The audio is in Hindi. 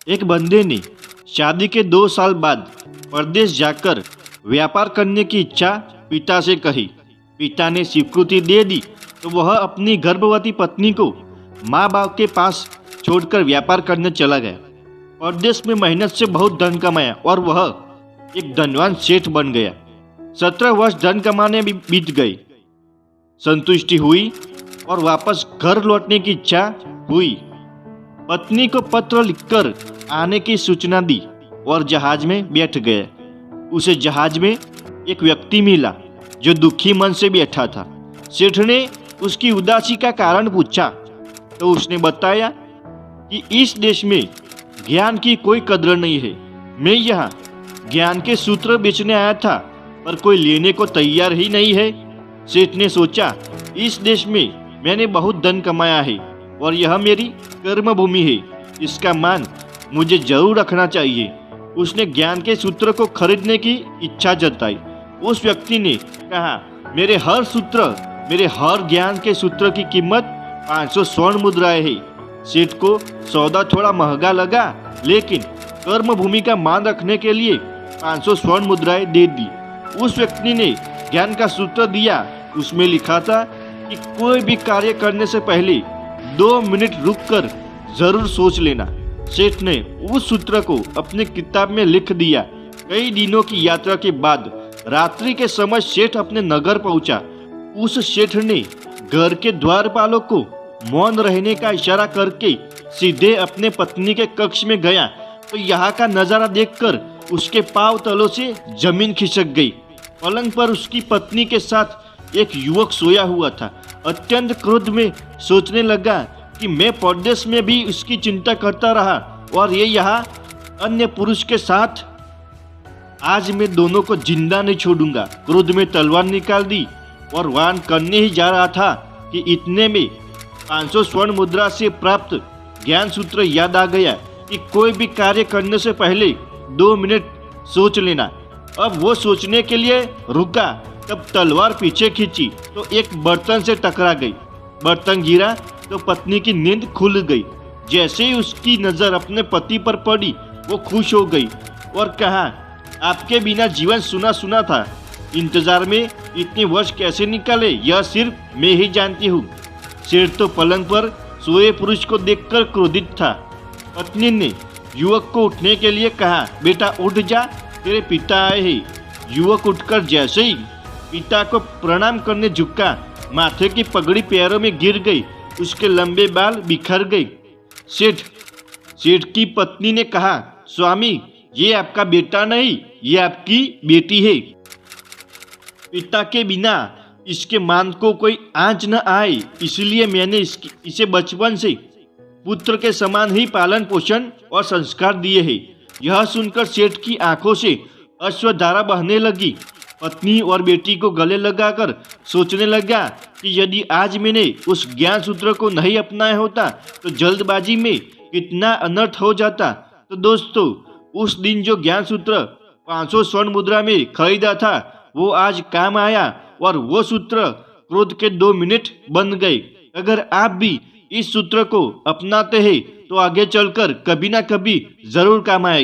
एक बंदे ने शादी के 2 साल बाद परदेश जाकर व्यापार करने की इच्छा पिता से कही। पिता ने स्वीकृति दे दी तो वह अपनी गर्भवती पत्नी को माँ बाप के पास छोड़कर व्यापार करने चला गया। परदेश में मेहनत से बहुत धन कमाया और वह एक धनवान सेठ बन गया। 17 वर्ष धन कमाने में बीत गए। संतुष्टि हुई और वापस घर लौटने की इच्छा हुई। पत्नी को पत्र लिखकर आने की सूचना दी और जहाज में बैठ गया। उसे जहाज में एक व्यक्ति मिला जो दुखी मन से बैठा था। सेठ ने उसकी उदासी का कारण पूछा तो उसने बताया कि इस देश में ज्ञान की कोई कदर नहीं है। मैं यहाँ ज्ञान के सूत्र बेचने आया था पर कोई लेने को तैयार ही नहीं है। सेठ ने सोचा, इस देश में मैंने बहुत धन कमाया है और यह मेरी कर्म भूमि है, इसका मान मुझे जरूर रखना चाहिए। उसने ज्ञान के सूत्र को खरीदने की इच्छा जताई। उस व्यक्ति ने कहा, मेरे हर ज्ञान के सूत्र की कीमत 500 स्वर्ण मुद्राएं है। सेठ को सौदा थोड़ा महंगा लगा, लेकिन कर्म भूमि का मान रखने के लिए 500 स्वर्ण मुद्राएं दे दी। उस व्यक्ति ने ज्ञान का सूत्र दिया। उसमें लिखा था कि कोई भी कार्य करने से पहले 2 मिनट रुककर जरूर सोच लेना। सेठ ने उस सूत्र को अपनी किताब में लिख दिया। कई दिनों की यात्रा के बाद रात्रि के समय सेठ अपने नगर पहुंचा। उस सेठ ने घर के द्वारपालों को मौन रहने का इशारा करके सीधे अपने पत्नी के कक्ष में गया तो यहाँ का नजारा देखकर उसके पांव तलों से जमीन खिसक गई। पलंग पर उसकी पत्नी के साथ एक युवक सोया हुआ था। अत्यंत क्रोध में सोचने लगा कि मैं परदेश में भी उसकी चिंता करता रहा और ये यहाँ अन्य पुरुष के साथ। आज मैं दोनों को जिंदा नहीं छोड़ूंगा। क्रोध में तलवार निकाल दी और वार करने ही जा रहा था कि इतने में 500 स्वर्ण मुद्रा से प्राप्त ज्ञान सूत्र याद आ गया कि कोई भी कार्य करने से पहले 2 मिनट सोच लेना। अब वो सोचने के लिए रुका, तब तलवार पीछे खींची तो एक बर्तन से टकरा गई। बर्तन गिरा तो पत्नी की नींद खुल गई। जैसे ही उसकी नजर अपने पति पर पड़ी वो खुश हो गई और कहा, आपके बिना जीवन सुना सुना था। इंतजार में इतने वर्ष कैसे निकाले यह सिर्फ मैं ही जानती हूँ। सेठ तो पलंग पर सोए पुरुष को देखकर क्रोधित था। पत्नी ने युवक को उठने के लिए कहा, बेटा उठ जा, तेरे पिता आए हैं। युवक उठकर जैसे ही पिता को प्रणाम करने झुका, माथे की पगड़ी पैरों में गिर गई। उसके लंबे बाल बिखर गए। सेठ की पत्नी ने कहा, स्वामी ये आपका बेटा नहीं, ये आपकी बेटी है। पिता के बिना इसके मान को कोई आंच न आए, इसलिए मैंने इसे बचपन से पुत्र के समान ही पालन पोषण और संस्कार दिए हैं। यह सुनकर सेठ की आंखों से अश्रुधारा बहने लगी। पत्नी और बेटी को गले लगाकर सोचने लगा कि यदि आज मैंने उस ज्ञान सूत्र को नहीं अपनाया होता तो जल्दबाजी में कितना अनर्थ हो जाता। तो दोस्तों, उस दिन जो ज्ञान सूत्र 500 स्वर्ण मुद्रा में खरीदा था वो आज काम आया और वो सूत्र क्रोध के 2 मिनट बन गए। अगर आप भी इस सूत्र को अपनाते हैं तो आगे चलकर कभी ना कभी जरूर काम आएगा।